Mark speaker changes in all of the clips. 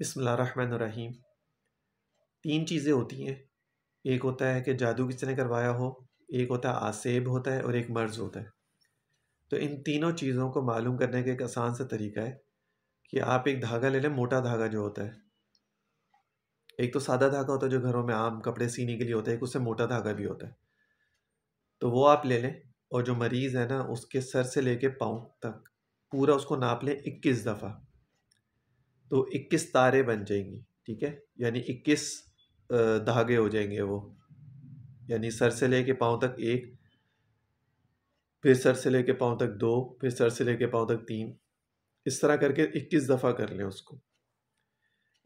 Speaker 1: बिस्मिल्लाहिर्रहमानिर्रहीम। तीन चीज़ें होती हैं। एक होता है कि जादू किसी ने करवाया हो, एक होता है आसेब होता है और एक मर्ज़ होता है। तो इन तीनों चीज़ों को मालूम करने का एक आसान सा तरीका है कि आप एक धागा ले लें, मोटा धागा जो होता है। एक तो सादा धागा होता है जो घरों में आम कपड़े सीने के लिए होता है, एक उससे मोटा धागा भी होता है। तो वो आप ले लें और जो मरीज़ है ना उसके सर से लेके पाँव तक पूरा उसको नाप लें 21 दफ़ा। तो 21 तारे बन जाएंगी, ठीक है, यानी 21 धागे हो जाएंगे वो। यानी सर से लेके पाँव तक एक, फिर सर से लेके पाँव तक दो, फिर सर से लेके पाँव तक तीन। इस तरह करके 21 दफ़ा कर लें उसको।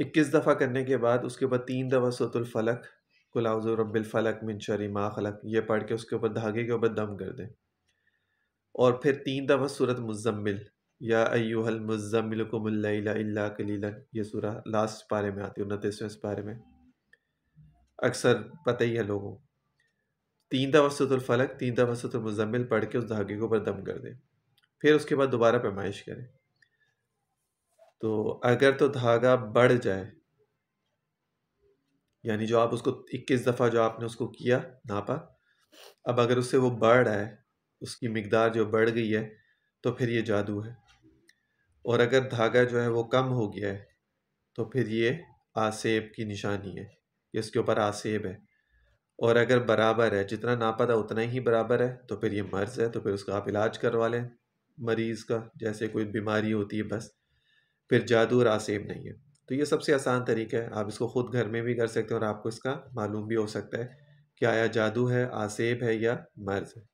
Speaker 1: 21 दफ़ा करने के बाद उसके बाद 3 दफ़ा सूरतुल फलक, कुल औज़ु रब्बिल फलक मिन शर्रि मा खलक, ये पढ़ के उसके ऊपर धागे के ऊपर दम कर दें। और फिर 3 दफ़ा सूरत मुज़्ज़म्मिल, या अय्युहल मुज़्ज़म्मिल कुमिल लैला इल्ला कलीलन, ये सूरह लास्ट पारे में आती है, 29वें पारे में, अक्सर पता ही है लोगों। 3 दफ़ा सूरतुल फलक, 3 दफ़ा सूरतुल मुज़्ज़म्मिल पढ़ के उस धागे के ऊपर दम कर दें। फिर उसके बाद दोबारा पैमाइश करें। तो अगर तो धागा बढ़ जाए, यानी जो आप उसको 21 दफ़ा जो आपने उसको किया नापा, अब अगर उससे वो बढ़ रहा है, उसकी मिकदार जो बढ़ गई है, तो फिर ये जादू है। और अगर धागा जो है वो कम हो गया है, तो फिर ये आसेब की निशानी है, इसके ऊपर आसेब है। और अगर बराबर है, जितना नापा था उतना ही बराबर है, तो फिर ये मर्ज़ है, तो फिर उसका आप इलाज करवा लें मरीज़ का, जैसे कोई बीमारी होती है बस। फिर जादू और आसेब नहीं है। तो ये सबसे आसान तरीका है, आप इसको ख़ुद घर में भी कर सकते हैं और आपको इसका मालूम भी हो सकता है कि आया जादू है, आसेब है या मर्ज़ है।